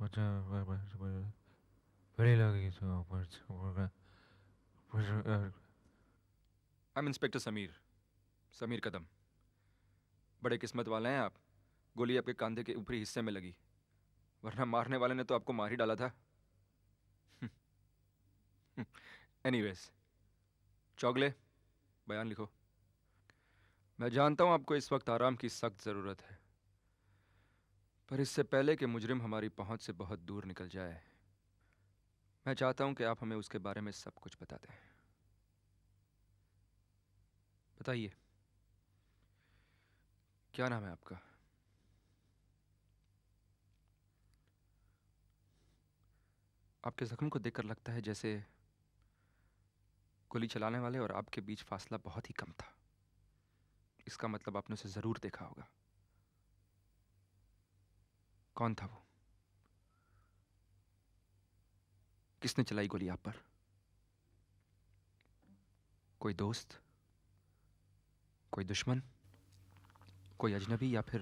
I am inspector Sameer, Sameer Kadam. बड़े किस्मत वाले हैं आप। गोली आपके कंधे के ऊपरी हिस्से में लगी, वरना मारने वाले ने तो आपको मार ही डाला था। एनीवेज, चौगले, बयान लिखो। मैं जानता हूं आपको इस वक्त आराम की सख्त जरूरत है, पर इससे पहले कि मुजरिम हमारी पहुंच से बहुत दूर निकल जाए, मैं चाहता हूं कि आप हमें उसके बारे में सब कुछ बता दें। बताइए, क्या नाम है आपका? आपके जख्म को देखकर लगता है जैसे गोली चलाने वाले और आपके बीच फासला बहुत ही कम था। इसका मतलब आपने उसे जरूर देखा होगा। कौन था वो? किसने चलाई गोली आप पर? कोई दोस्त, कोई दुश्मन, कोई अजनबी, या फिर?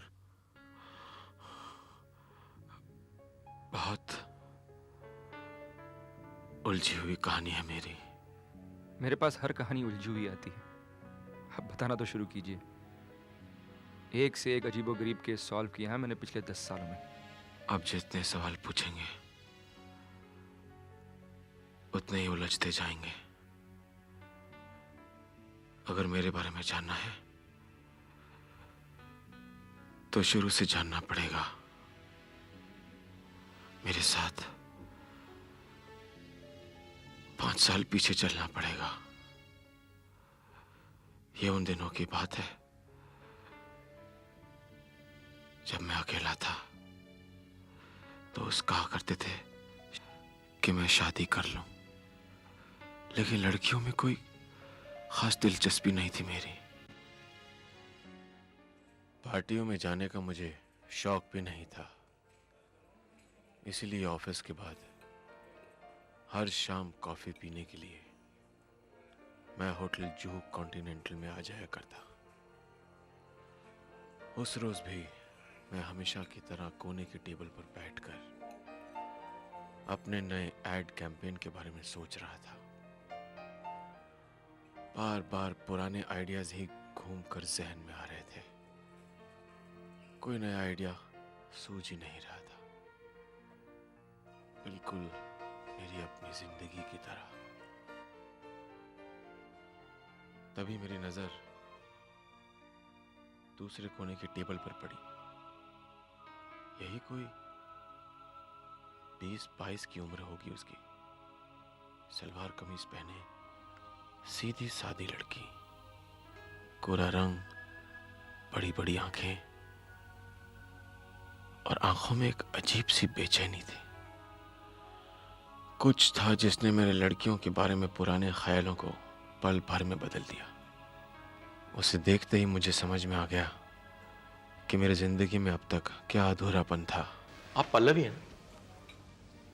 बहुत उलझी हुई कहानी है मेरी। मेरे पास हर कहानी उलझी हुई आती है। अब बताना तो शुरू कीजिए। एक से एक अजीबोगरीब केस सॉल्व किया है मैंने पिछले 10 सालों में। अब जितने सवाल पूछेंगे उतने ही उलझते जाएंगे। अगर मेरे बारे में जानना है तो शुरू से जानना पड़ेगा। मेरे साथ 5 साल पीछे चलना पड़ेगा। ये उन दिनों की बात है जब मैं अकेला था। दोस्त कहा करते थे कि मैं शादी कर लूं, लेकिन लड़कियों में कोई खास दिलचस्पी नहीं थी मेरी। पार्टियों में जाने का मुझे शौक भी नहीं था, इसीलिए ऑफिस के बाद हर शाम कॉफी पीने के लिए मैं होटल जूहू कॉन्टिनेंटल में आ जाया करता। उस रोज भी मैं हमेशा की तरह कोने की टेबल पर बैठकर अपने नए एड कैंपेन के बारे में सोच रहा था। बार बार पुराने आइडियाज ही घूमकर जहन में आ रहे थे। कोई नया आइडिया सूझ ही नहीं रहा था, बिल्कुल मेरी अपनी जिंदगी की तरह। तभी मेरी नजर दूसरे कोने की टेबल पर पड़ी। यही कोई 20-22 की उम्र होगी उसकी। सलवार कमीज पहने सीधी सादी लड़की, गोरा रंग, बड़ी बड़ी आंखें, और आंखों में एक अजीब सी बेचैनी थी। कुछ था जिसने मेरे लड़कियों के बारे में पुराने ख्यालों को पल भर में बदल दिया। उसे देखते ही मुझे समझ में आ गया कि मेरी जिंदगी में अब तक क्या अधूरापन था। आप पल्लवी हैं ना?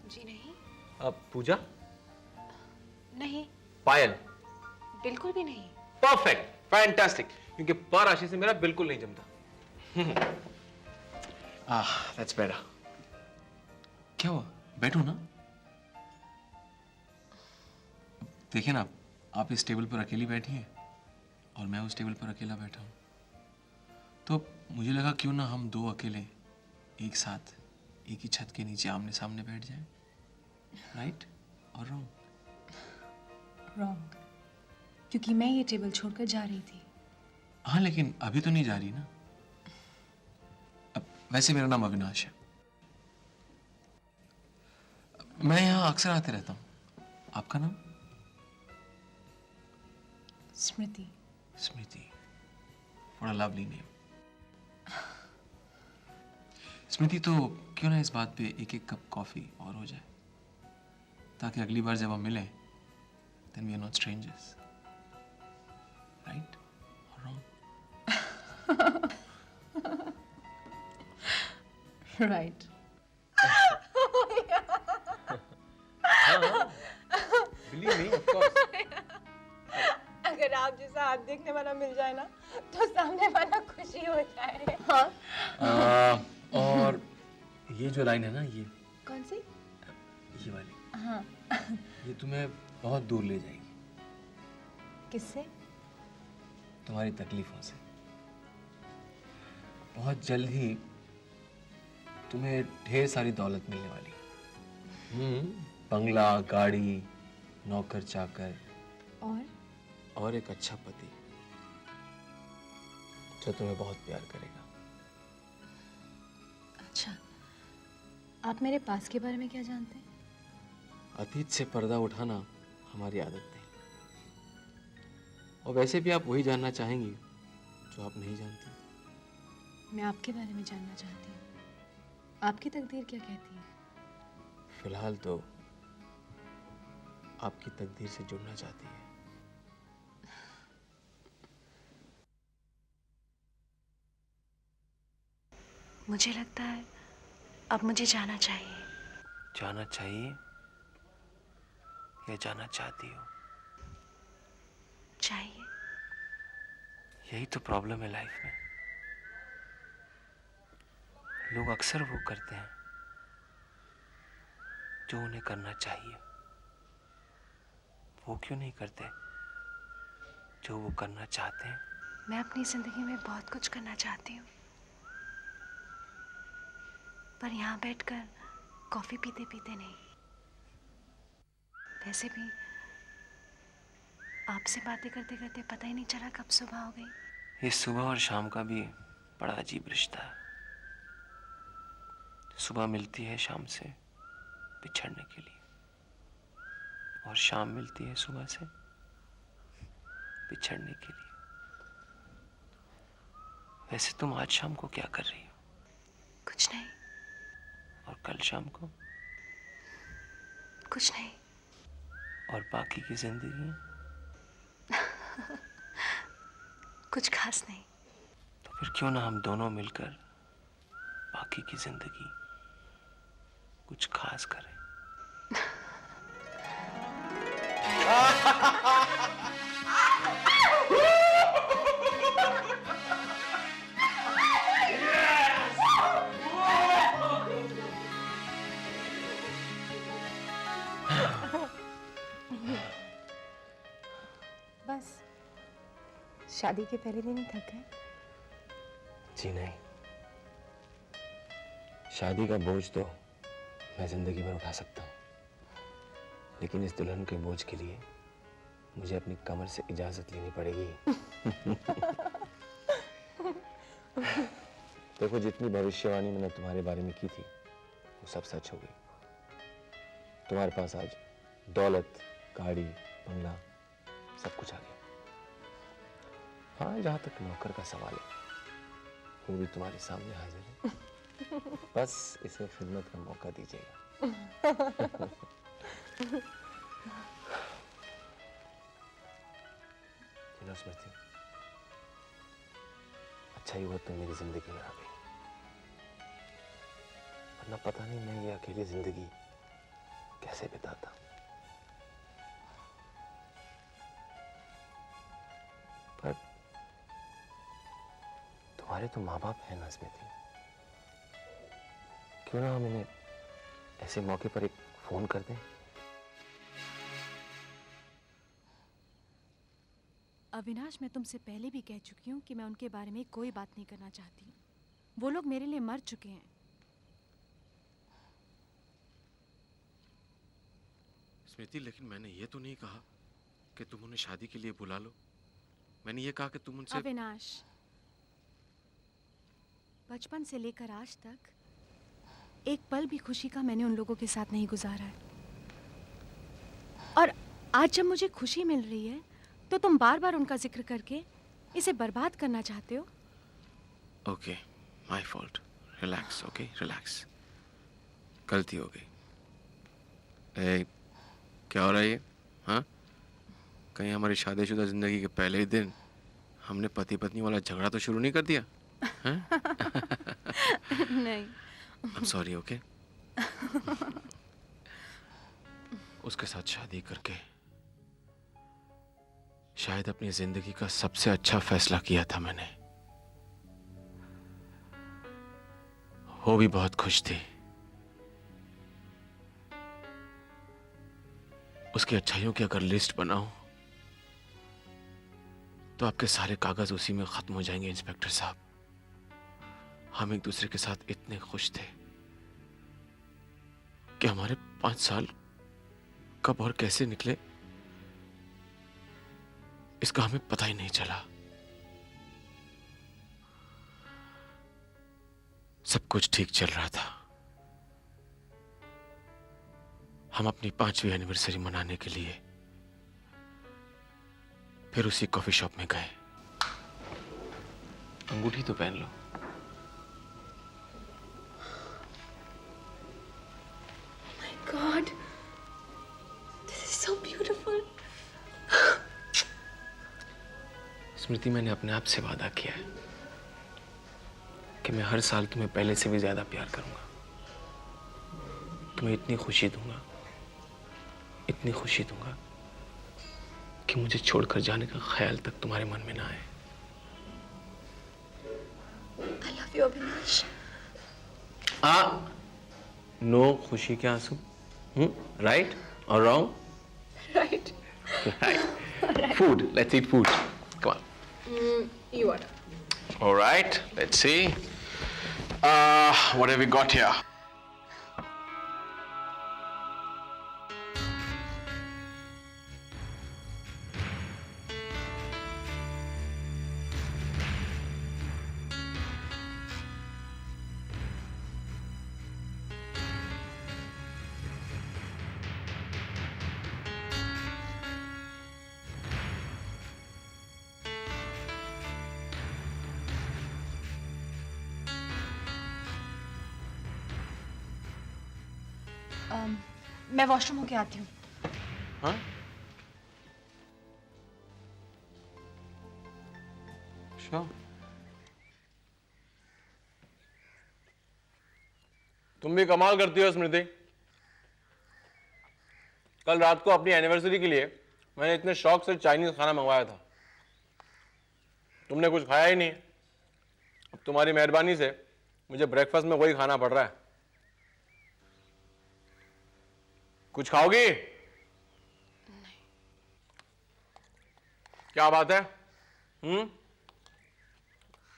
जी नहीं। आप पूजा? नहीं, पायल? बिल्कुल भी नहीं। परफेक्ट, फैंटास्टिक, क्योंकि पर राशि से मेरा बिल्कुल नहीं जमता। That's better. क्या हुआ, बैठो ना। देखिए ना, आप इस टेबल पर अकेली बैठी हैं और मैं उस टेबल पर अकेला बैठा हूं, तो मुझे लगा क्यों ना हम दो अकेले एक साथ एक ही छत के नीचे आमने सामने बैठ जाएं। राइट और रॉन्ग? रॉन्ग, क्योंकि मैं ये टेबल छोड़कर जा रही थी। हाँ, लेकिन अभी तो नहीं जा रही ना। अब वैसे मेरा नाम अविनाश है, मैं यहाँ अक्सर आते रहता हूँ। आपका नाम? स्मृति। स्मृति, व्हाट अ लवली नेम। स्मृति, तो क्यों ना इस बात पे एक एक कप कॉफी और हो जाए, ताकि अगली बार जब हम मिलें then we are not strangers, right or wrong? Right. Believe me, of course. अगर आप जैसा हाथ देखने वाला मिल जाए ना, तो सामने वाला खुशी हो जाए। हाँ। और ये जो लाइन है ना, ये कौन सी? ये वाली। हाँ। ये तुम्हें बहुत दूर ले जाएगी किससे? तुम्हारी तकलीफों से। बहुत जल्द ही तुम्हें ढेर सारी दौलत मिलने वाली। बंगला, गाड़ी, नौकर चाकर और एक अच्छा पति जो तुम्हें बहुत प्यार करेगा। अच्छा, आप मेरे पास के बारे में क्या जानते हैं? अतीत से पर्दा उठाना हमारी आदत नहीं, और वैसे भी आप वही जानना चाहेंगी जो आप नहीं जानती। मैं आपके बारे में जानना चाहती हूँ। आपकी तकदीर क्या कहती है? फिलहाल तो आपकी तकदीर से जुड़ना चाहती है। मुझे लगता है अब मुझे जाना चाहिए। जाना चाहिए या जाना चाहती हो? चाहिए। यही तो प्रॉब्लम है लाइफ में। लोग अक्सर वो करते हैं जो उन्हें करना चाहिए। वो क्यों नहीं करते जो वो करना चाहते हैं? मैं अपनी जिंदगी में बहुत कुछ करना चाहती हूँ, पर यहाँ बैठकर कॉफी पीते पीते नहीं। वैसे भी आपसे बातें करते करते पता ही नहीं चला कब सुबह हो गई। ये सुबह और शाम का भी बड़ा अजीब रिश्ता है। सुबह मिलती है शाम से बिछड़ने के लिए, और शाम मिलती है सुबह से बिछड़ने के लिए। वैसे तुम आज शाम को क्या कर रही हो? कुछ नहीं। और कल शाम को? कुछ नहीं। और बाकी की जिंदगी? कुछ खास नहीं। तो फिर क्यों ना हम दोनों मिलकर बाकी की जिंदगी कुछ खास करें? बस शादी के पहले दिन ही थक गए? जी नहीं, शादी का बोझ तो मैं जिंदगी भर उठा सकता हूँ, लेकिन इस दुल्हन के बोझ के लिए मुझे अपनी कमर से इजाजत लेनी पड़ेगी। देखो, जितनी भविष्यवाणी मैंने तुम्हारे बारे में की थी वो सब सच हो गई। तुम्हारे पास आज दौलत, गाड़ी, बंगला सब कुछ आ गया। हाँ, जहां तक नौकर का सवाल है वो भी तुम्हारे सामने हाजिर है। बस इसे खिदमत का मौका दीजिएगा। स्मृति, अच्छा ही हुआ तुम मेरी जिंदगी में आ गई, वरना पता नहीं मैं ये अकेली जिंदगी कैसे बिताता। पर तुम्हारे तो माँ बाप हैं ना स्मृति, क्यों ना हम इन्हें ऐसे मौके पर एक फोन कर दें? अविनाश, मैं तुमसे पहले भी कह चुकी हूँ कि मैं उनके बारे में कोई बात नहीं करना चाहती। वो लोग मेरे लिए मर चुके हैं। स्मृति, लेकिन मैंने ये तो नहीं कहा कि तुम उन्हें शादी के लिए बुला लो। मैंने ये कहा कि तुम उनसे... अविनाश, बचपन से लेकर आज तक एक पल भी खुशी का मैंने उन लोगों के साथ नहीं गुजारा है, और आज जब मुझे खुशी मिल रही है तो तुम बार बार उनका जिक्र करके इसे बर्बाद करना चाहते हो। Okay, my fault. Relax, okay, relax. गलती हो गई। क्या हो रहा है ये? हाँ, कहीं हमारी शादीशुदा जिंदगी के पहले ही दिन हमने पति पत्नी वाला झगड़ा तो शुरू नहीं कर दिया? नहीं। I'm sorry, okay? उसके साथ शादी करके शायद अपनी जिंदगी का सबसे अच्छा फैसला किया था मैंने। वो भी बहुत खुश थी, उसकी अच्छाइयों की अगर लिस्ट बनाऊं तो आपके सारे कागज उसी में खत्म हो जाएंगे इंस्पेक्टर साहब। हम एक दूसरे के साथ इतने खुश थे कि हमारे 5 साल कब और कैसे निकले इसका हमें पता ही नहीं चला। सब कुछ ठीक चल रहा था। हम अपनी 5वीं एनिवर्सरी मनाने के लिए फिर उसी कॉफी शॉप में गए। अंगूठी तो पहन लो। God, this is so beautiful. स्मृति, मैंने अपने आप से वादा किया है कि मैं हर साल तुम्हें पहले से भी ज्यादा प्यार करूंगा। तुम्हें इतनी खुशी दूंगा, इतनी खुशी दूंगा कि मुझे छोड़कर जाने का ख्याल तक तुम्हारे मन में ना आए। I love you, Avinash. No खुशी के आंसू। राइट और wrong? Right. Right. Food, let's eat food. Come on. You order. All right, let's see. What have we got here? मैं वॉशरूम होके आती हूँ। हाँ? Sure. तुम भी कमाल करती हो स्मृति। कल रात को अपनी एनिवर्सरी के लिए मैंने इतने शौक से चाइनीज खाना मंगवाया था, तुमने कुछ खाया ही नहीं। अब तुम्हारी मेहरबानी से मुझे ब्रेकफास्ट में वही खाना पड़ रहा है। कुछ खाओगी? नहीं। क्या बात है?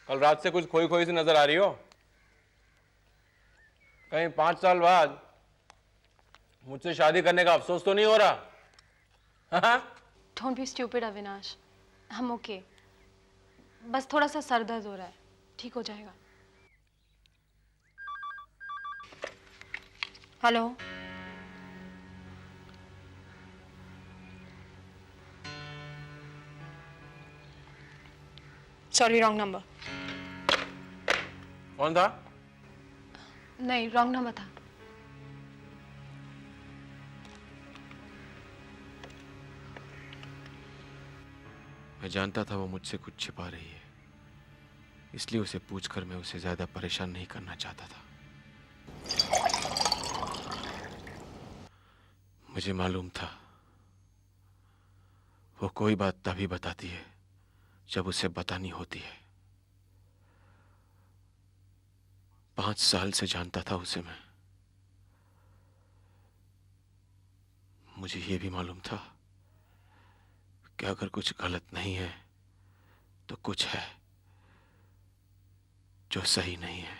कल रात से कुछ खोई खोई सी नजर आ रही हो। कहीं 5 साल बाद मुझसे शादी करने का अफसोस तो नहीं हो रहा? Don't be stupid, Avinash. हम ओके। बस थोड़ा सा सर दर्द हो रहा है, ठीक हो जाएगा। हेलो। Sorry, wrong number. कौन था? नहीं, रॉन्ग नंबर था। मैं जानता था वो मुझसे कुछ छिपा रही है, इसलिए उसे पूछकर मैं उसे ज्यादा परेशान नहीं करना चाहता था। मुझे मालूम था वो कोई बात तभी बताती है जब उसे बतानी होती है। 5 साल से जानता था उसे मैं। मुझे ये भी मालूम था कि अगर कुछ गलत नहीं है तो कुछ है जो सही नहीं है।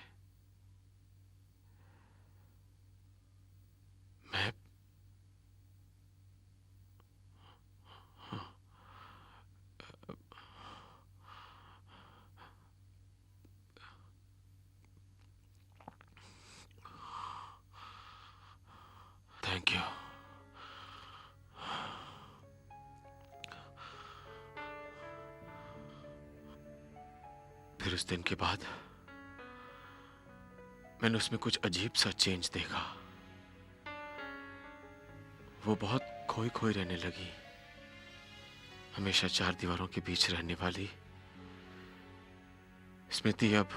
मैं थैंक यू। फिर उस दिन के बाद मैंने उसमें कुछ अजीब सा चेंज देखा। वो बहुत खोई खोई रहने लगी। हमेशा 4 दीवारों के बीच रहने वाली स्मृति अब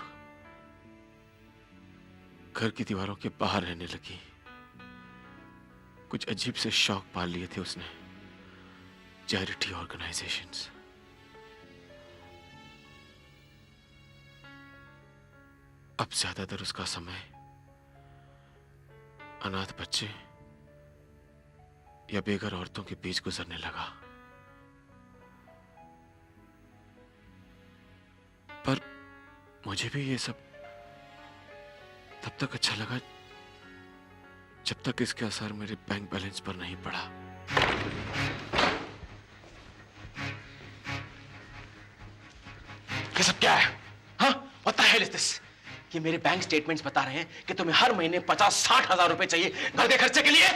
घर की दीवारों के बाहर रहने लगी। कुछ अजीब से शौक पाल लिए थे उसने, चैरिटी ऑर्गेनाइजेशंस। अब ज्यादातर उसका समय अनाथ बच्चे या बेघर औरतों के बीच गुजरने लगा। पर मुझे भी ये सब तब तक अच्छा लगा जब तक इसके असर मेरे बैंक बैलेंस पर नहीं पड़ा। ये सब क्या है? हाँ? What the hell is this? ये मेरे बैंक स्टेटमेंट्स बता रहे हैं कि तुम्हें हर महीने 50-60 हजार रुपए चाहिए घर के खर्चे के लिए।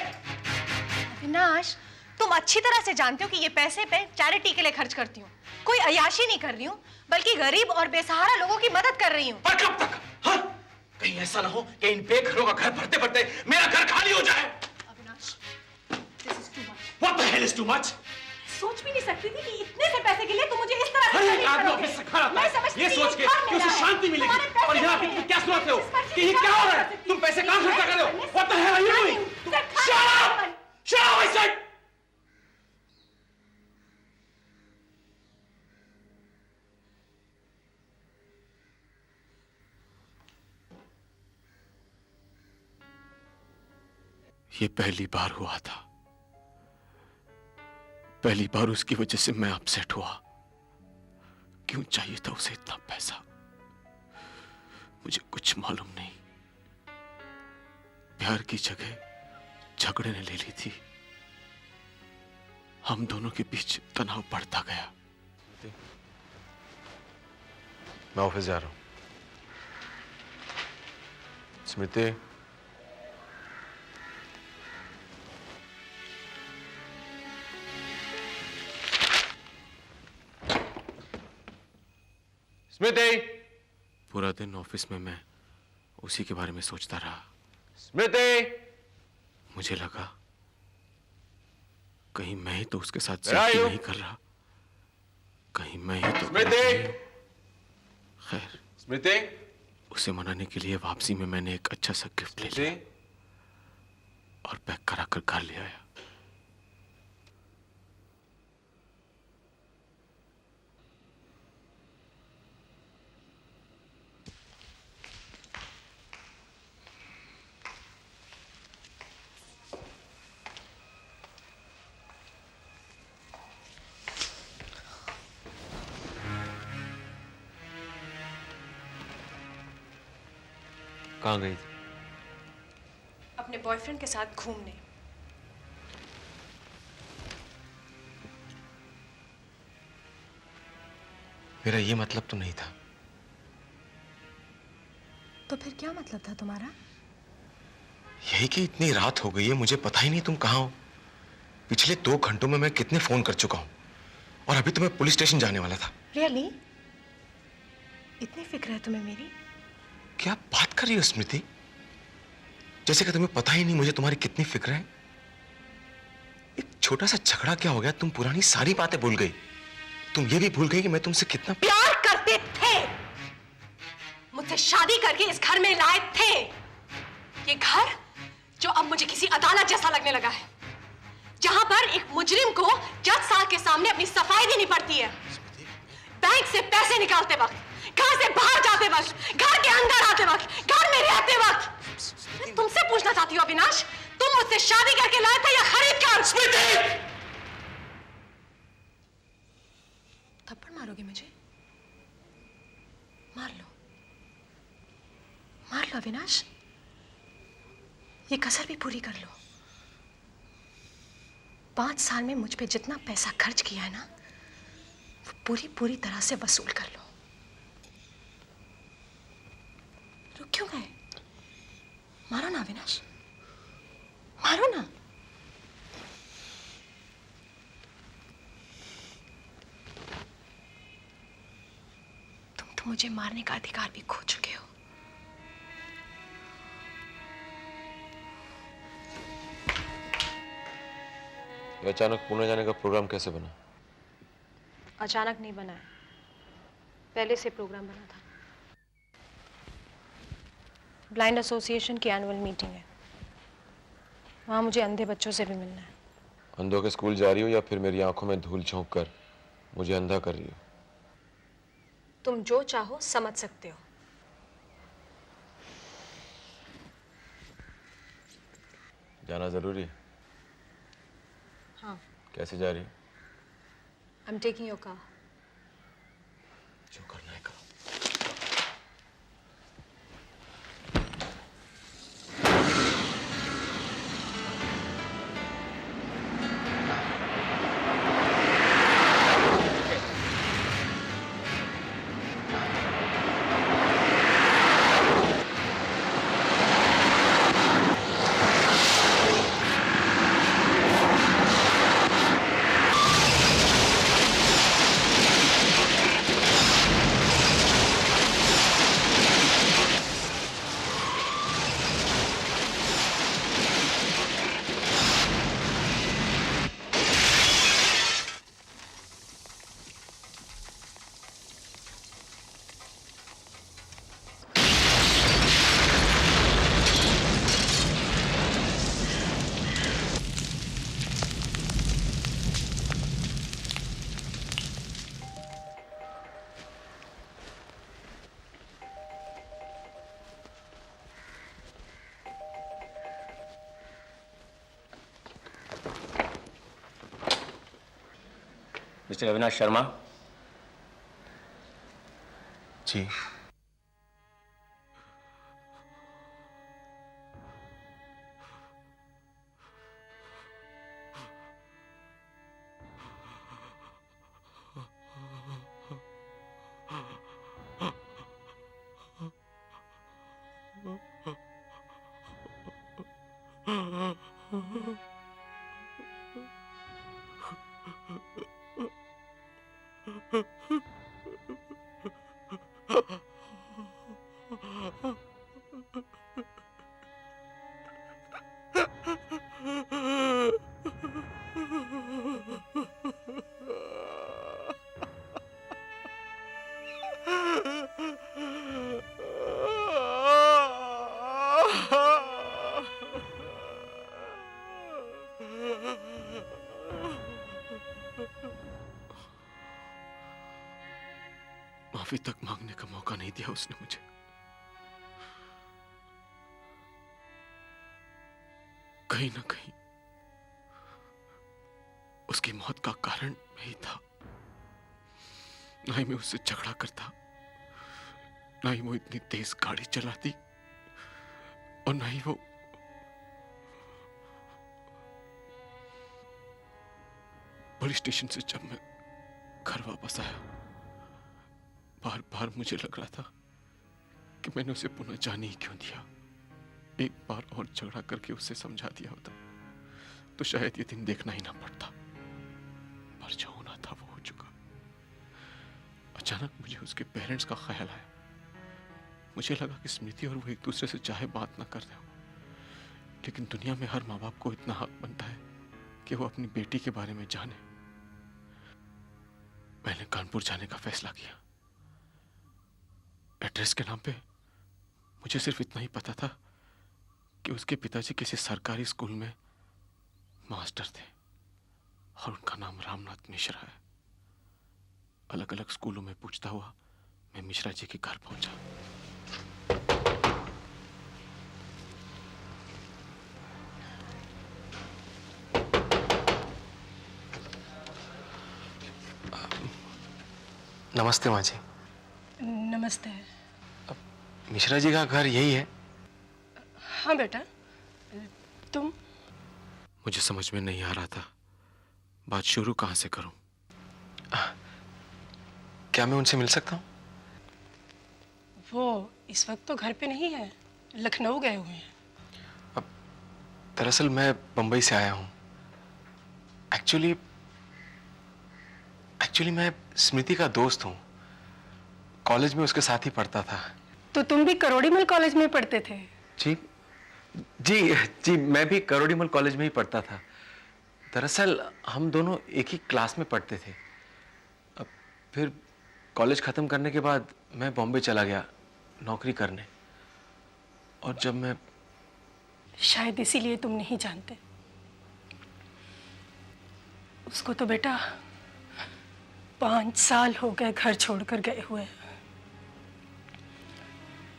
अविनाश, तुम अच्छी तरह से जानते हो कि ये पैसे मैं चैरिटी के लिए खर्च करती हूँ। कोई अय्याशी नहीं कर रही हूँ, बल्कि गरीब और बेसहारा लोगों की मदद कर रही हूँ। पर कब तक? हाँ? कहीं ऐसा ना हो कि इन बेघरों का घर भरते भरते मेरा घर खाली हो जाए। Avinash, this is too much. What the hell is too much? सोच भी नहीं सकती थी कि इतने से पैसे के लिए तुम मुझे इस तरह से हर एक treat आदमी करोगे। ऑफिस से घर आता मैं है समझती ये थी सोच के घर कि मेरा उसे है। शांति मिलेगी, तुम्हारे पैसे और यहाँ मेरे पे हैं। क्या सोचते हो जिस मर्जी कि की ये क्या हो रहा है? कर सकती तुम पैसे थी। कहाँ खर्चा कर रहे हो? मैं What the hell are you doing? Sir, Shut up! Shut up, I said! ये पहली बार हुआ था, पहली बार उसकी वजह से मैं अपसेट हुआ। क्यों चाहिए था उसे इतना पैसा, मुझे कुछ मालूम नहीं। प्यार की जगह झगड़े ने ले ली थी। हम दोनों के बीच तनाव बढ़ता गया। मैं ऑफिस जा रहा हूँ। स्मृति, स्मृति, पूरा दिन ऑफिस में मैं उसी के बारे में सोचता रहा। स्मृति, मुझे लगा कहीं मैं ही तो उसके साथ Where are ज्यादती you? नहीं कर रहा, कहीं मैं ही तो स्मृति! गलत नहीं हूं। खैर, स्मृति, उसे मनाने के लिए वापसी में मैंने एक अच्छा सा गिफ्ट ले लिया स्मृति, और पैक करा कर घर ले आया। कहाँ गई थी? अपने बॉयफ्रेंड के साथ घूमने। मेरा ये मतलब तो नहीं था। तो फिर क्या मतलब था तुम्हारा? यही कि इतनी रात हो गई है, मुझे पता ही नहीं तुम कहाँ हो। पिछले 2 घंटों में मैं कितने फोन कर चुका हूँ और अभी तो मैं पुलिस स्टेशन जाने वाला था। रियली? इतनी फिक्र है तुम्हें मेरी? क्या बात कर रही हो स्मृति? जैसे कि तुम्हें पता ही नहीं मुझे तुम्हारी कितनी फिक्र है। एक छोटा सा झगड़ा क्या हो गया, तुम पुरानी सारी बातें भूल गई। तुम ये भी भूल गई कि मैं तुमसे कितना प्यार करते थे, मुझसे शादी करके इस घर में लाए थे। ये घर जो अब मुझे किसी अदालत जैसा लगने लगा है, जहां पर एक मुजरिम को जज साहब के सामने अपनी सफाई देनी पड़ती है। बैंक से पैसे निकालते वक्त, घर से बाहर जाते वक्त, घर के अंदर आते वक्त, घर में रहते वक्त। मैं तुमसे पूछना चाहती हूँ अविनाश, तुम मुझसे शादी करके लाए थे या खरीद कर? थप्पड़ मारोगे मुझे? मार लो, मार लो अविनाश, ये कसर भी पूरी कर लो। 5 साल में मुझ पे जितना पैसा खर्च किया है ना, वो पूरी तरह से वसूल कर लो। रुक क्यों गए? मारो ना अविनाश, मारो ना। तुम तो मुझे मारने का अधिकार भी खो चुके हो। ये अचानक पुणे जाने का प्रोग्राम कैसे बना? अचानक नहीं बना है, पहले से प्रोग्राम बना था। ब्लाइंड एसोसिएशन की एनुअल मीटिंग है, वहाँ मुझे अंधे बच्चों से भी मिलना है। अंधों के स्कूल जा रही हो या फिर मेरी आंखों में धूल झोंक कर मुझे अंधा कर रही हो? तुम जो चाहो समझ सकते हो। जाना जरूरी है? हाँ। कैसे जा रही है? I am taking your car. जो करना है करो। मिस्टर अविनाश शर्मा। जी। माफी तक मांगने का मौका नहीं दिया उसने मुझे। कहीं ना कहीं उसकी मौत का कारण मैं ही था। ना ही मैं उससे झगड़ा करता, ना ही वो इतनी तेज गाड़ी चलाती, और ना ही वो पुलिस स्टेशन से जब मैं घर वापस आया, बार बार मुझे लग रहा था कि मैंने उसे पुनः जाने ही क्यों दिया। एक बार और झगड़ा करके उसे समझा दिया होता तो शायद ये दिन देखना ही ना पड़ता। पर जो होना था वो हो चुका। अचानक मुझे उसके पेरेंट्स का ख्याल आया। मुझे लगा कि स्मृति और वो एक दूसरे से चाहे बात ना कर रहे हो, लेकिन दुनिया में हर माँ बाप को इतना हक बनता है कि वो अपनी बेटी के बारे में जाने। मैंने कानपुर जाने का फैसला किया। एड्रेस के नाम पे मुझे सिर्फ इतना ही पता था कि उसके पिताजी किसी सरकारी स्कूल में मास्टर थे और उनका नाम रामनाथ मिश्रा है। अलग अलग स्कूलों में पूछता हुआ मैं मिश्रा जी के घर पहुंचा। नमस्ते माँ जी। नमस्ते। मिश्रा जी का घर यही है? हाँ बेटा, तुम? मुझे समझ में नहीं आ रहा था बात शुरू कहां से करूं। क्या मैं उनसे मिल सकता हूँ? वो इस वक्त तो घर पे नहीं है, लखनऊ गए हुए हैं। दरअसल मैं बंबई से आया हूँ। एक्चुअली मैं स्मृति का दोस्त हूँ। कॉलेज में उसके साथ ही पढ़ता था। तो तुम भी करोड़ीमल कॉलेज में पढ़ते थे? जी जी जी, मैं भी करोड़ीमल कॉलेज में ही पढ़ता था। दरअसल हम दोनों एक ही क्लास में पढ़ते थे। अब फिर कॉलेज खत्म करने के बाद मैं बॉम्बे चला गया नौकरी करने। और जब मैं शायद इसीलिए तुम नहीं जानते। उसको तो बेटा 5 साल हो गए घर छोड़कर गए हुए।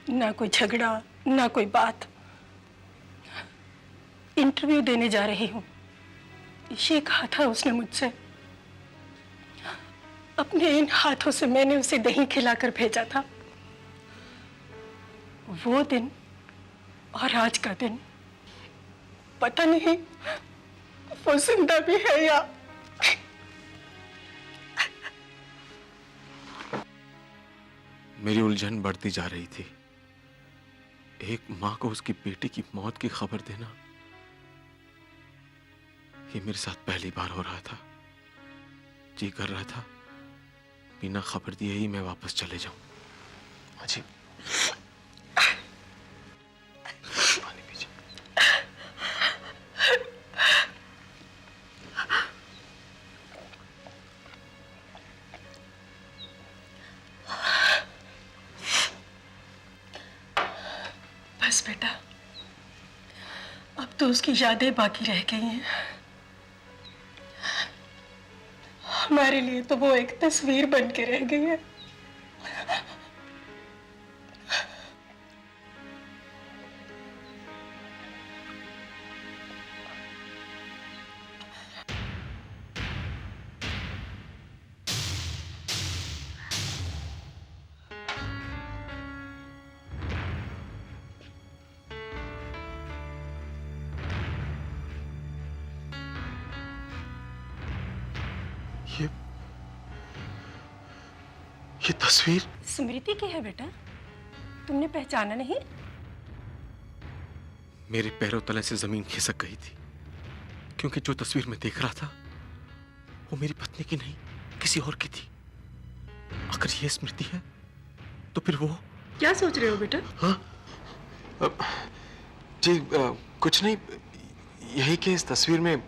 ना कोई झगड़ा, ना कोई बात। इंटरव्यू देने जा रही हूँ, ये कहा था उसने मुझसे, अपने इन हाथों से मैंने उसे दही खिलाकर भेजा था। वो दिन और आज का दिन पता नहीं वो जिंदा भी है या। मेरी उलझन बढ़ती जा रही थी। एक मां को उसकी बेटी की मौत की खबर देना, ये मेरे साथ पहली बार हो रहा था। जी कर रहा था बिना खबर दिए ही मैं वापस चले जाऊं। अजी, पानी पीजिए। बस बेटा, अब तो उसकी यादें बाकी रह गई हैं। हमारे लिए तो वो एक तस्वीर बन के रह गई है। ये तस्वीर स्मृति की है बेटा, तुमने पहचाना नहीं? मेरे पैरों तले से जमीन खिसक गई थी, क्योंकि जो तस्वीर मैं देख रहा था वो मेरी पत्नी की नहीं, किसी और की थी। अगर ये स्मृति है तो फिर वो। क्या सोच रहे हो बेटा? हाँ जी, कुछ नहीं, यही कि इस तस्वीर में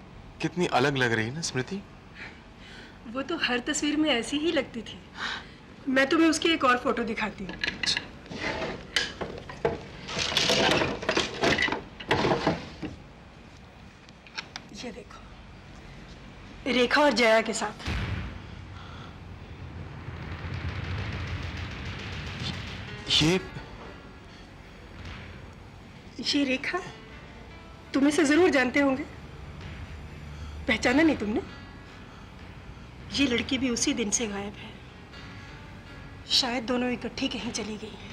कितनी अलग लग रही है ना स्मृति। वो तो हर तस्वीर में ऐसी ही लगती थी। मैं तुम्हें उसकी एक और फोटो दिखाती हूँ। ये देखो, रेखा और जया के साथ। ये रेखा तुम इसे जरूर जानते होंगे, पहचाना नहीं तुमने? ये लड़की भी उसी दिन से गायब है। शायद दोनों इकट्ठी कहीं चली गई हैं।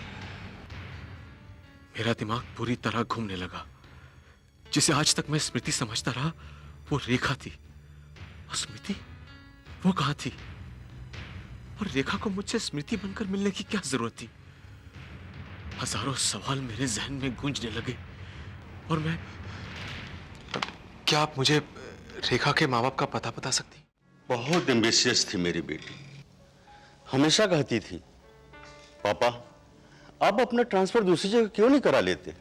मेरा दिमाग पूरी तरह घूमने लगा। जिसे आज तक मैं स्मृति समझता रहा वो रेखा थी, और स्मृति वो कहाँ थी? और रेखा को मुझसे स्मृति बनकर मिलने की क्या जरूरत थी? हजारों सवाल मेरे जहन में गूंजने लगे और मैं। क्या आप मुझे रेखा के माँ बाप का पता बता सकती? बहुत एम्बिशियस थी मेरी बेटी। हमेशा कहती थी, पापा आप अपना ट्रांसफर दूसरी जगह क्यों नहीं करा लेते?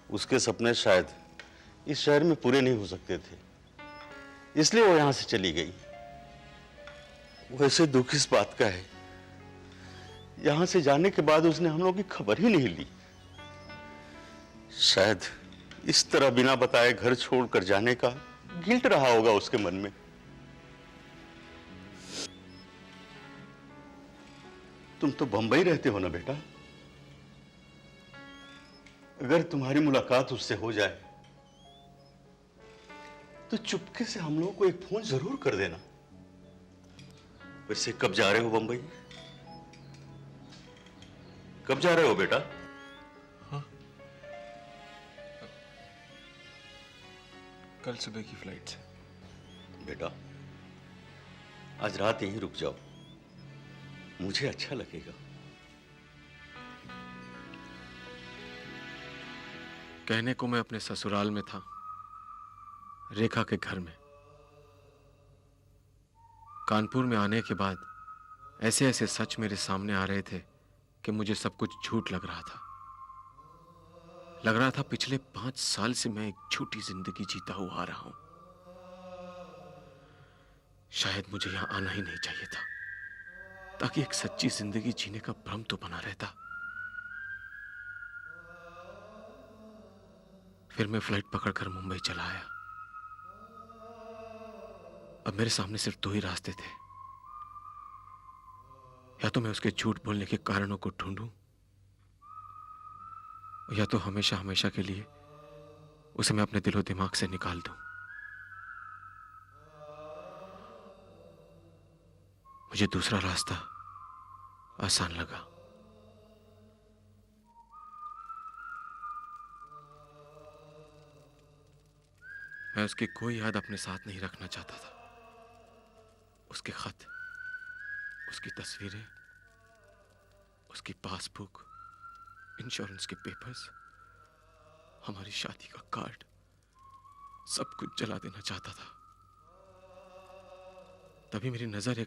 उसके सपने शायद इस शहर में पूरे नहीं हो सकते थे, इसलिए वो यहां से चली गई। वैसे दुख इस बात का है, यहां से जाने के बाद उसने हम लोगों की खबर ही नहीं ली। शायद इस तरह बिना बताए घर छोड़कर जाने का गिल्ट रहा होगा उसके मन में। तुम तो बंबई रहते हो ना बेटा? अगर तुम्हारी मुलाकात उससे हो जाए तो चुपके से हम लोगों को एक फोन जरूर कर देना। वैसे कब जा रहे हो बंबई? कब जा रहे हो बेटा? हाँ, कल सुबह की फ्लाइट से। बेटा आज रात यहीं रुक जाओ, मुझे अच्छा लगेगा। कहने को मैं अपने ससुराल में था, रेखा के घर में। कानपुर में आने के बाद ऐसे ऐसे सच मेरे सामने आ रहे थे कि मुझे सब कुछ झूठ लग रहा था। लग रहा था पिछले 5 साल से मैं एक झूठी जिंदगी जीता हुआ आ रहा हूं। शायद मुझे यहां आना ही नहीं चाहिए था, ताकि एक सच्ची जिंदगी जीने का भ्रम तो बना रहता। फिर मैं फ्लाइट पकड़कर मुंबई चला आया। अब मेरे सामने सिर्फ 2 ही रास्ते थे, या तो मैं उसके झूठ बोलने के कारणों को ढूंढूं, या तो हमेशा हमेशा के लिए उसे मैं अपने दिलो दिमाग से निकाल दूं। मुझे दूसरा रास्ता आसान लगा। मैं उसकी कोई याद अपने साथ नहीं रखना चाहता था। उसके खत, उसकी तस्वीरें, उसकी पासबुक, इंश्योरेंस के पेपर्स, हमारी शादी का कार्ड, सब कुछ जला देना चाहता था। तभी मेरी नजर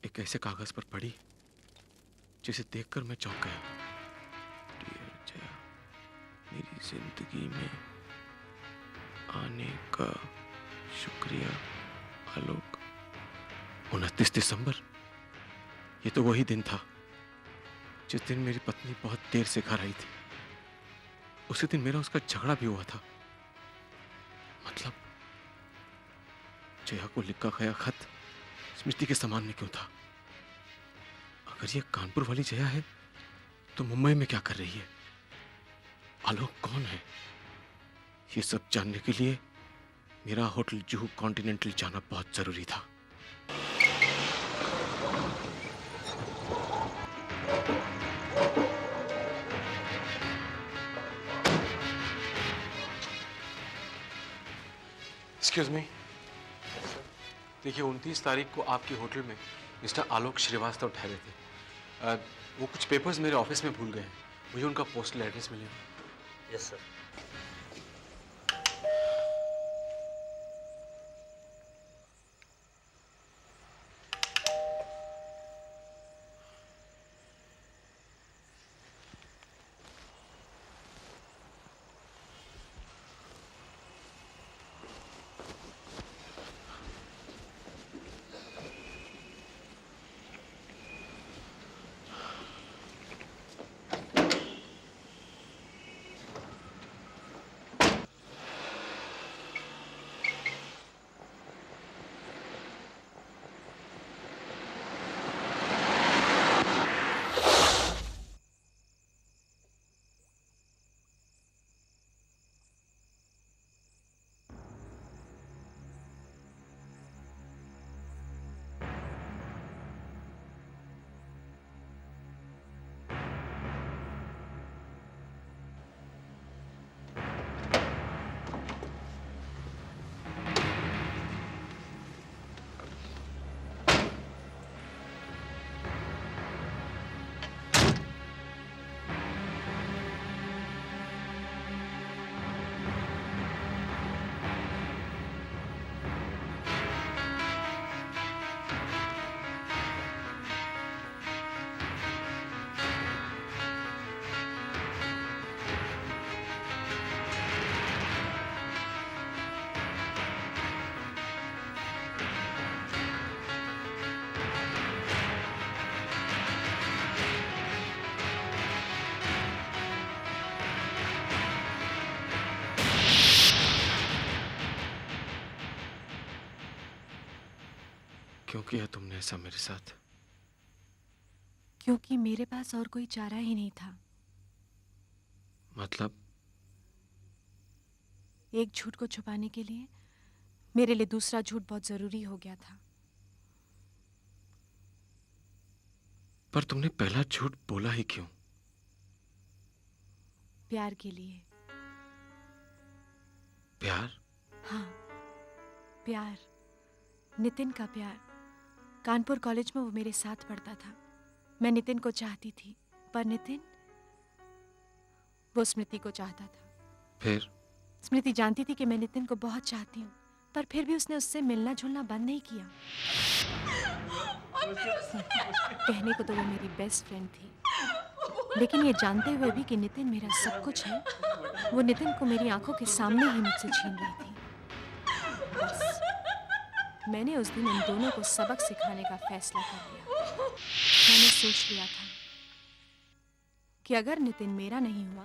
एक ऐसे कागज पर पड़ी जिसे देखकर मैं चौंक गया। डियर जया, मेरी जिंदगी में आने का शुक्रिया आलोक। 29 दिसंबर, ये तो वही दिन था जिस दिन मेरी पत्नी बहुत देर से घर आई थी। उसी दिन मेरा उसका झगड़ा भी हुआ था। मतलब जया को लिखा गया खत स्मृति के सामने क्यों था? अगर ये कानपुर वाली जया है तो मुंबई में क्या कर रही है? आलोक कौन है? ये सब जानने के लिए मेरा होटल जुहू कॉन्टिनेंटल जाना बहुत जरूरी था। एक्सक्यूज मी, देखिए 29 तारीख को आपके होटल में मिस्टर आलोक श्रीवास्तव ठहरे थे। वो कुछ पेपर्स मेरे ऑफिस में भूल गए हैं। मुझे उनका पोस्टल एड्रेस मिलेगा? Yes sir. क्यों किया तुमने ऐसा मेरे साथ? क्योंकि मेरे पास और कोई चारा ही नहीं था। मतलब एक झूठ को छुपाने के लिए मेरे लिए दूसरा झूठ बहुत जरूरी हो गया था। पर तुमने पहला झूठ बोला ही क्यों? प्यार के लिए। प्यार? हाँ, प्यार। नितिन का प्यार। कानपुर कॉलेज में वो मेरे साथ पढ़ता था। मैं नितिन को चाहती थी, पर नितिन वो स्मृति को चाहता था। फिर? स्मृति जानती थी कि मैं नितिन को बहुत चाहती हूँ, पर फिर भी उसने उससे मिलना जुलना बंद नहीं किया। कहने को तो वो मेरी बेस्ट फ्रेंड थी, लेकिन ये जानते हुए भी कि नितिन मेरा सब कुछ है, वो नितिन को मेरी आंखों के सामने ही मुझसे छीन रही थी। बस मैंने उस दिन उन दोनों को सबक सिखाने का फैसला कर लिया। मैंने सोच लिया था कि अगर नितिन मेरा नहीं हुआ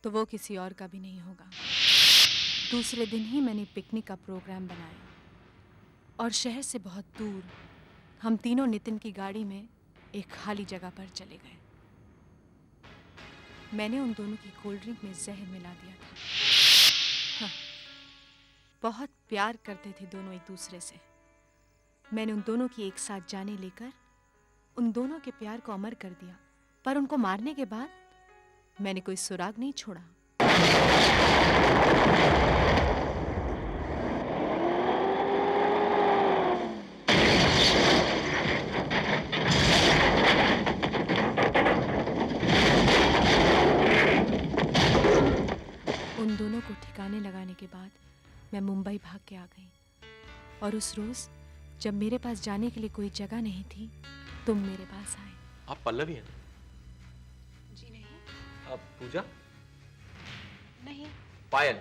तो वो किसी और का भी नहीं होगा। दूसरे दिन ही मैंने पिकनिक का प्रोग्राम बनाया और शहर से बहुत दूर हम तीनों नितिन की गाड़ी में एक खाली जगह पर चले गए। मैंने उन दोनों की कोल्ड ड्रिंक में जहर मिला दिया था। हाँ, बहुत प्यार करते थे दोनों एक दूसरे से, मैंने उन दोनों की एक साथ जाने लेकर उन दोनों के प्यार को अमर कर दिया, पर उनको मारने के बाद मैंने कोई सुराग नहीं छोड़ा। उन दोनों को ठिकाने लगाने के बाद मैं मुंबई भाग के आ गई। और उस रोज जब मेरे पास जाने के लिए कोई जगह नहीं थी, तुम मेरे पास आए। आप पल्लवी हैं ना? जी नहीं, आप पूजा? नहीं, पायल?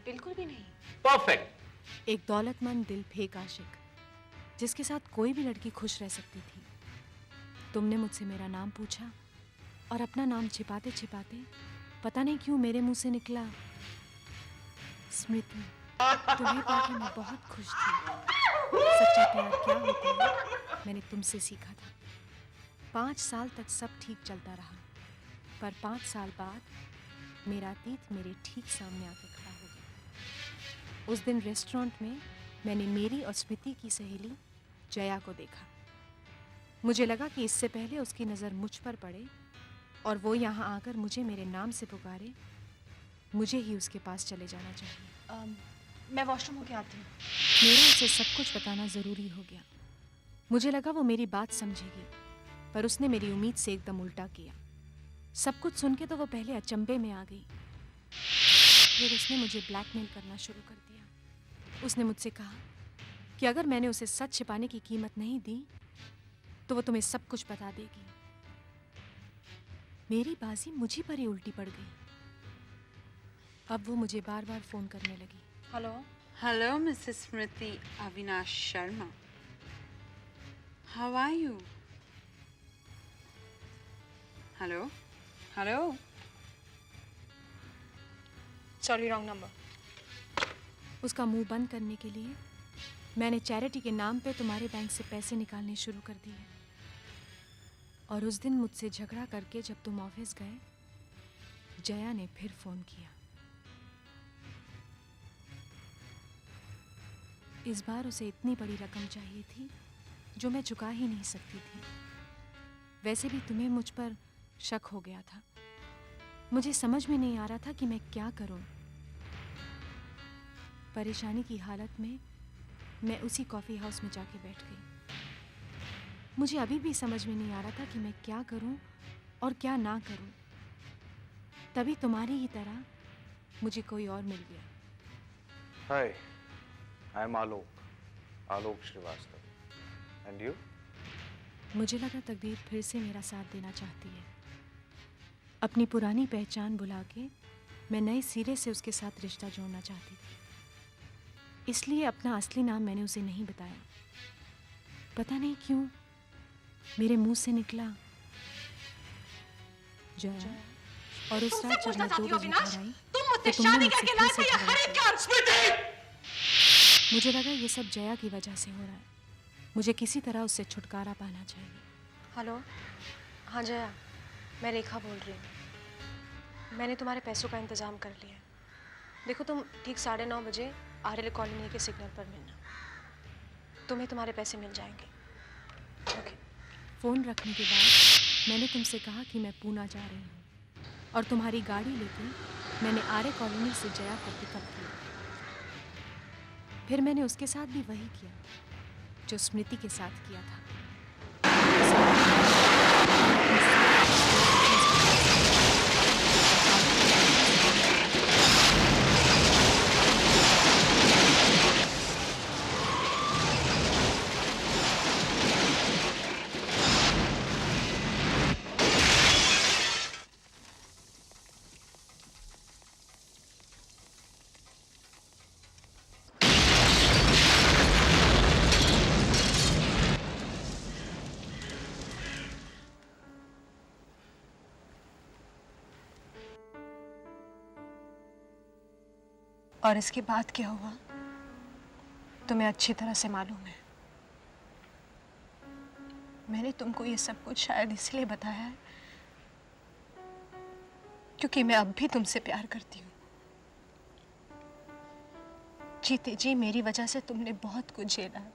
बिल्कुल भी नहीं। परफेक्ट। एक दौलतमंद दिल फेंक आशिक जिसके साथ कोई भी लड़की खुश रह सकती थी। तुमने मुझसे मेरा नाम पूछा और अपना नाम छिपाते छिपाते पता नहीं क्यों मेरे मुंह से निकला स्मृति। तुम्हें पाके मैं बहुत खुश थी। सच्चा प्यार क्या होता है मैंने तुमसे सीखा था। 5 साल तक सब ठीक चलता रहा, पर 5 साल बाद मेरा अतीत मेरे ठीक सामने आके खड़ा हो गया। उस दिन रेस्टोरेंट में मैंने मेरी और स्मृति की सहेली जया को देखा। मुझे लगा कि इससे पहले उसकी नज़र मुझ पर पड़े और वो यहाँ आकर मुझे मेरे नाम से पुकारे, मुझे ही उसके पास चले जाना चाहिए। मैं वॉशरूम होके आती हूँ। मेरा उसे सब कुछ बताना ज़रूरी हो गया। मुझे लगा वो मेरी बात समझेगी, पर उसने मेरी उम्मीद से एकदम उल्टा किया। सब कुछ सुन के तो वो पहले अचंभे में आ गई, फिर उसने मुझे ब्लैकमेल करना शुरू कर दिया। उसने मुझसे कहा कि अगर मैंने उसे सच छिपाने की कीमत नहीं दी तो वो तुम्हें सब कुछ बता देगी। मेरी बाजी मुझी पर ही उल्टी पड़ गई। अब वो मुझे बार बार फ़ोन करने लगी। Hello, Hello, Mrs. Smriti Avinash Sharma. How are you? Hello? Hello? Sorry, wrong number. उसका मुंह बंद करने के लिए मैंने चैरिटी के नाम पे तुम्हारे बैंक से पैसे निकालने शुरू कर दिए। और उस दिन मुझसे झगड़ा करके जब तुम ऑफिस गए, जया ने फिर फ़ोन किया। इस बार उसे इतनी बड़ी रकम चाहिए थी जो मैं चुका ही नहीं सकती थी। वैसे भी तुम्हें मुझ पर शक हो गया था। मुझे समझ में नहीं आ रहा था कि मैं क्या करूं। परेशानी की हालत में मैं उसी कॉफ़ी हाउस में जाके बैठ गई। मुझे अभी भी समझ में नहीं आ रहा था कि मैं क्या करूं और क्या ना करूं। तभी तुम्हारी ही तरह मुझे कोई और मिल गया। Hi, I'm Alok Srivastava. And you? मुझे लगा तकदीर फिर से मेरा साथ देना चाहती है। अपनी पुरानी पहचान भुला के मैं नए सिरे से उसके साथ रिश्ता जोड़ना चाहती थी। इसलिए अपना असली नाम मैंने उसे नहीं बताया। पता नहीं क्यों मेरे मुंह से निकला जया। और उस रात जब मैं 2 बजे घर आई तो तुमने मुझसे फिर से झगड़ा किया। मुझे लगा ये सब जया की वजह से हो रहा है। मुझे किसी तरह उससे छुटकारा पाना चाहिए। हेलो, हाँ जया, मैं रेखा बोल रही हूँ। मैंने तुम्हारे पैसों का इंतज़ाम कर लिया है। देखो, तुम ठीक 9:30 बजे आरएल कॉलोनी के सिग्नल पर मिलना। तुम्हें तुम्हारे पैसे मिल जाएंगे। ओके। फ़ोन रखने के बाद मैंने तुमसे कहा कि मैं पूना जा रही हूँ और तुम्हारी गाड़ी लेके मैंने आरए कॉलोनी से जया को पिकअप किया। फिर मैंने उसके साथ भी वही किया जो स्मृति के साथ किया था। और इसके बाद क्या हुआ तुम्हें अच्छी तरह से मालूम है। मैंने तुमको ये सब कुछ शायद इसलिए बताया है क्योंकि मैं अब भी तुमसे प्यार करती हूँ। जीते जी मेरी वजह से तुमने बहुत कुछ झेला है,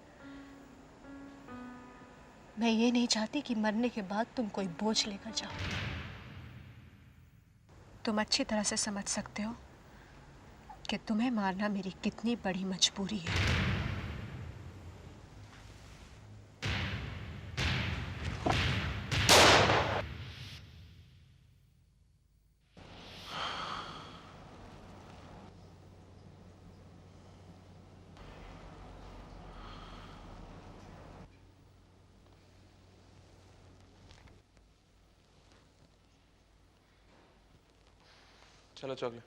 मैं ये नहीं चाहती कि मरने के बाद तुम कोई बोझ लेकर जाओ। तुम अच्छी तरह से समझ सकते हो कि तुम्हें मारना मेरी कितनी बड़ी मजबूरी है। चलो चॉकलेट।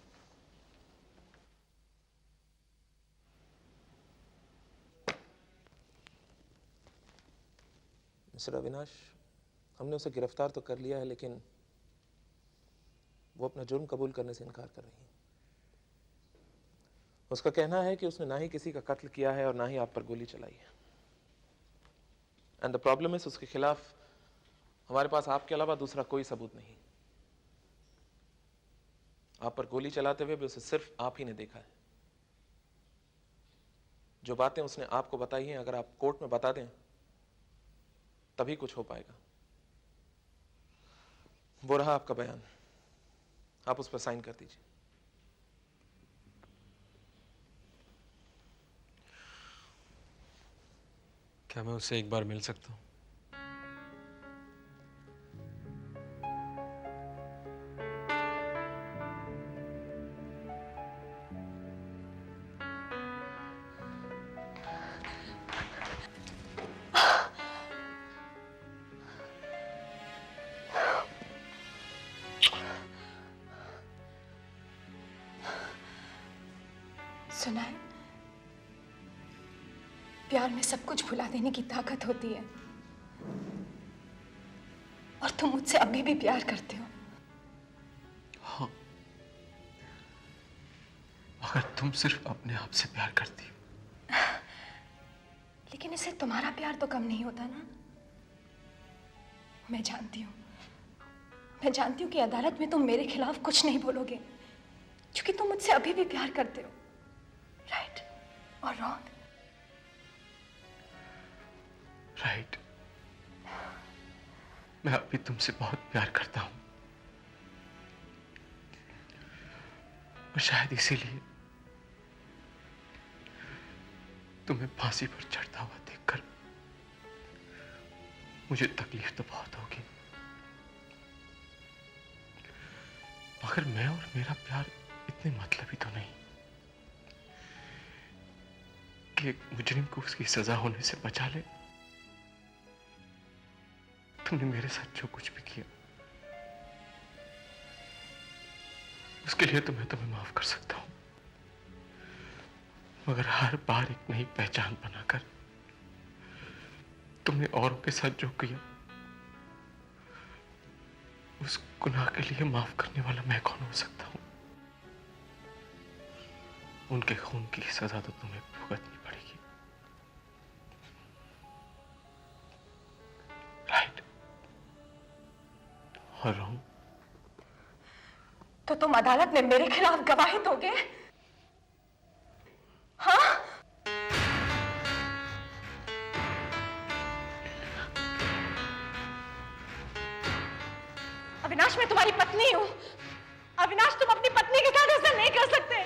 मिस्टर अविनाश, हमने उसे गिरफ्तार तो कर लिया है, लेकिन वो अपना जुर्म कबूल करने से इनकार कर रही है। उसका कहना है कि उसने ना ही किसी का कत्ल किया है और ना ही आप पर गोली चलाई है। एंड द प्रॉब्लम इज, उसके खिलाफ हमारे पास आपके अलावा दूसरा कोई सबूत नहीं। आप पर गोली चलाते हुए भी उसे सिर्फ आप ही ने देखा है। जो बातें उसने आपको बताई हैं, अगर आप कोर्ट में बता दें तभी कुछ हो पाएगा। वो रहा आपका बयान, आप उस पर साइन कर दीजिए। क्या मैं उससे एक बार मिल सकता हूँ? सुना है, प्यार में सब कुछ भुला देने की ताकत होती है, और तुम मुझसे अभी भी प्यार करते हो। हाँ, अगर तुम सिर्फ अपने आप से प्यार करती हो। लेकिन इससे तुम्हारा प्यार तो कम नहीं होता ना। मैं जानती हूँ कि अदालत में तुम मेरे खिलाफ कुछ नहीं बोलोगे, क्योंकि तुम मुझसे अभी भी प्यार करते हो। राइट और रॉन्ग? राइट। मैं अभी तुमसे बहुत प्यार करता हूं, और शायद इसीलिए तुम्हें फांसी पर चढ़ता हुआ देखकर मुझे तकलीफ तो बहुत होगी, मगर मैं और मेरा प्यार इतने मतलबी तो नहीं कि एक मुजरिम को उसकी सजा होने से बचा ले। तुमने मेरे साथ जो कुछ भी किया, उसके लिए तो मैं तुम्हें माफ कर सकता हूं, मगर हर बार एक नई पहचान बनाकर तुमने औरों के साथ जो किया, उस गुनाह के लिए माफ करने वाला मैं कौन हो सकता हूं? उनके खून की सजा तो तुम्हें भुगतनी पड़ेगी। राइट और रॉन्ग? तो तुम अदालत में मेरे खिलाफ गवाही दोगे? हाँ? अविनाश, मैं तुम्हारी पत्नी हूं। अविनाश, तुम अपनी पत्नी के साथ ऐसा नहीं कर सकते।